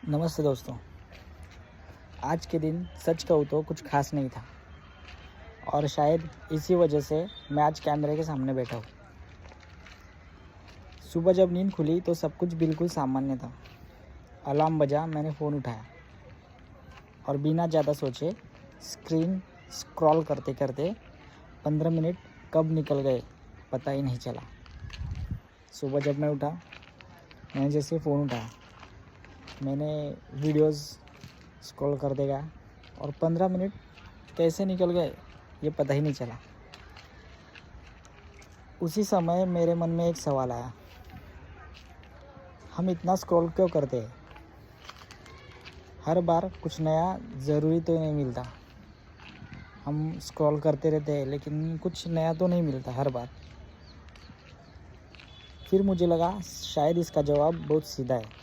नमस्ते दोस्तों। आज के दिन सच कहूँ तो कुछ खास नहीं था और शायद इसी वजह से मैं आज कैमरे के सामने बैठा हूँ। सुबह जब नींद खुली तो सब कुछ बिल्कुल सामान्य था। अलार्म बजा, मैंने फ़ोन उठाया और बिना ज़्यादा सोचे स्क्रीन स्क्रॉल करते करते 15 मिनट कब निकल गए पता ही नहीं चला। सुबह जब मैं उठा, मैंने जैसे फ़ोन उठाया, मैंने वीडियोज़ स्क्रॉल कर देगा और 15 मिनट कैसे निकल गए ये पता ही नहीं चला। उसी समय मेरे मन में एक सवाल आया, हम इतना स्क्रॉल क्यों करते हैं? हर बार कुछ नया ज़रूरी तो नहीं मिलता। हम स्क्रॉल करते रहते हैं लेकिन कुछ नया तो नहीं मिलता हर बार। फिर मुझे लगा शायद इसका जवाब बहुत सीधा है।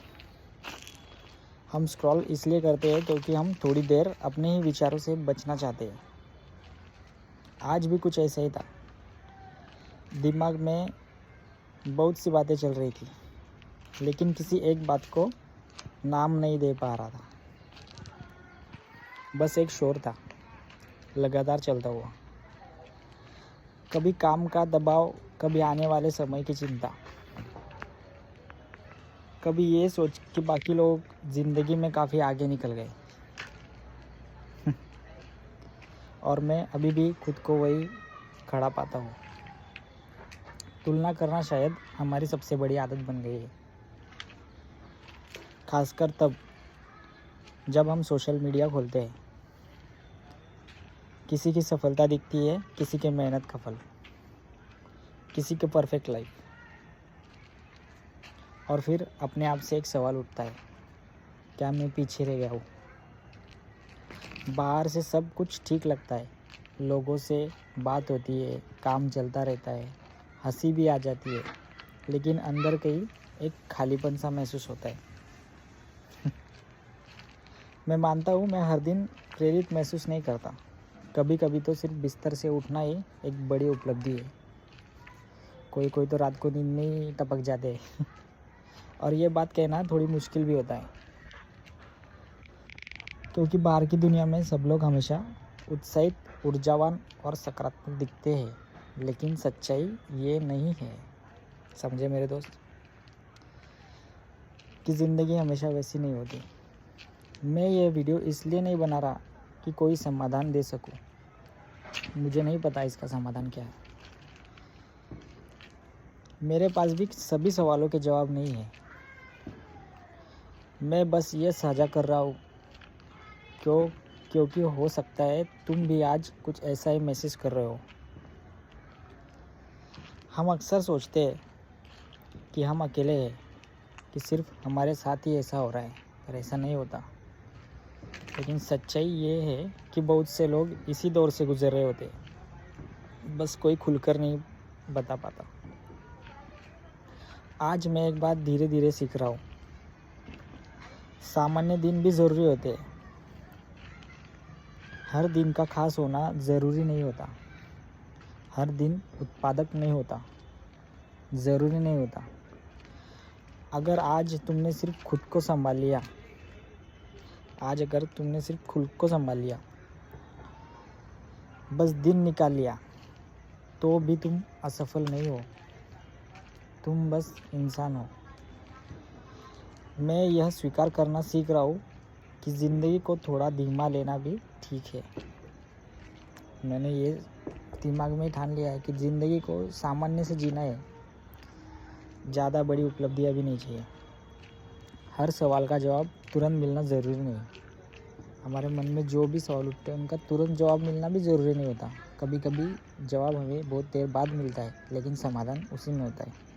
हम स्क्रॉल इसलिए करते हैं क्योंकि हम थोड़ी देर अपने ही विचारों से बचना चाहते हैं। आज भी कुछ ऐसा ही था। दिमाग में बहुत सी बातें चल रही थी लेकिन किसी एक बात को नाम नहीं दे पा रहा था। बस एक शोर था, लगातार चलता हुआ। कभी काम का दबाव, कभी आने वाले समय की चिंता, कभी ये सोच कि बाकी लोग ज़िंदगी में काफ़ी आगे निकल गए और मैं अभी भी खुद को वही खड़ा पाता हूँ। तुलना करना शायद हमारी सबसे बड़ी आदत बन गई है, खासकर तब जब हम सोशल मीडिया खोलते हैं। किसी की सफलता दिखती है, किसी के मेहनत का फल, किसी के परफेक्ट लाइफ, और फिर अपने आप से एक सवाल उठता है, क्या मैं पीछे रह गया हूँ? बाहर से सब कुछ ठीक लगता है, लोगों से बात होती है, काम चलता रहता है, हंसी भी आ जाती है, लेकिन अंदर कहीं एक खालीपन सा महसूस होता है। मैं मानता हूँ मैं हर दिन प्रेरित महसूस नहीं करता। कभी कभी तो सिर्फ बिस्तर से उठना ही एक बड़ी उपलब्धि है। कोई कोई तो रात को नींद में ही टपक जाते हैं और ये बात कहना थोड़ी मुश्किल भी होता है क्योंकि बाहर की दुनिया में सब लोग हमेशा उत्साहित, ऊर्जावान और सकारात्मक दिखते हैं, लेकिन सच्चाई ये नहीं है। समझे मेरे दोस्त, कि ज़िंदगी हमेशा वैसी नहीं होती। मैं ये वीडियो इसलिए नहीं बना रहा कि कोई समाधान दे सकूं। मुझे नहीं पता इसका समाधान क्या है। मेरे पास भी सभी सवालों के जवाब नहीं है। मैं बस ये साझा कर रहा हूँ क्योंकि हो सकता है तुम भी आज कुछ ऐसा ही महसूस कर रहे हो। हम अक्सर सोचते हैं कि हम अकेले हैं, कि सिर्फ हमारे साथ ही ऐसा हो रहा है, पर ऐसा नहीं होता। लेकिन सच्चाई ये है कि बहुत से लोग इसी दौर से गुजर रहे होते हैं, बस कोई खुलकर नहीं बता पाता। आज मैं एक बात धीरे धीरे सीख रहा हूँ, सामान्य दिन भी ज़रूरी होते हैं। हर दिन का खास होना ज़रूरी नहीं होता। हर दिन उत्पादक नहीं होता, ज़रूरी नहीं होता। अगर आज तुमने सिर्फ खुद को संभाल लिया, बस दिन निकाल लिया, तो भी तुम असफल नहीं हो। तुम बस इंसान हो। मैं यह स्वीकार करना सीख रहा हूँ कि ज़िंदगी को थोड़ा धीमा लेना भी ठीक है। मैंने ये दिमाग में ठान लिया है कि ज़िंदगी को सामान्य से जीना है। ज़्यादा बड़ी उपलब्धियाँ भी नहीं चाहिए। हर सवाल का जवाब तुरंत मिलना ज़रूरी नहीं। हमारे मन में जो भी सवाल उठते हैं उनका तुरंत जवाब मिलना भी ज़रूरी नहीं होता। कभी कभी जवाब हमें बहुत देर बाद मिलता है, लेकिन समाधान उसी में होता है।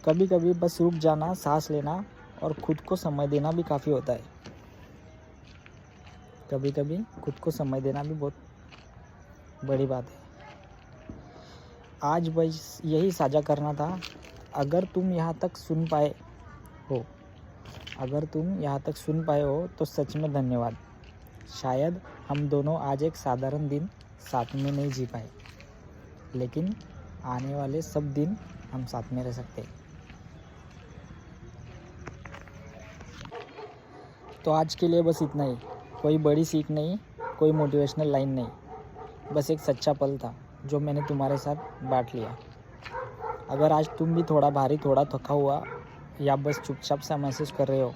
कभी कभी बस रुक जाना, सांस लेना और खुद को समय देना भी काफ़ी होता है। कभी कभी खुद को समय देना भी बहुत बड़ी बात है। आज बस यही साझा करना था। अगर तुम यहाँ तक सुन पाए हो तो सच में धन्यवाद। शायद हम दोनों आज एक साधारण दिन साथ में नहीं जी पाए, लेकिन आने वाले सब दिन हम साथ में रह सकते हैं। तो आज के लिए बस इतना ही। कोई बड़ी सीख नहीं, कोई मोटिवेशनल लाइन नहीं, बस एक सच्चा पल था जो मैंने तुम्हारे साथ बांट लिया। अगर आज तुम भी थोड़ा भारी, थोड़ा थका हुआ या बस चुपचाप सा महसूस कर रहे हो,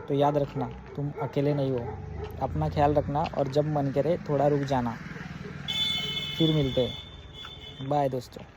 तो याद रखना तुम अकेले नहीं हो। अपना ख्याल रखना और जब मन करे थोड़ा रुक जाना। फिर मिलते हैं। बाय दोस्तों।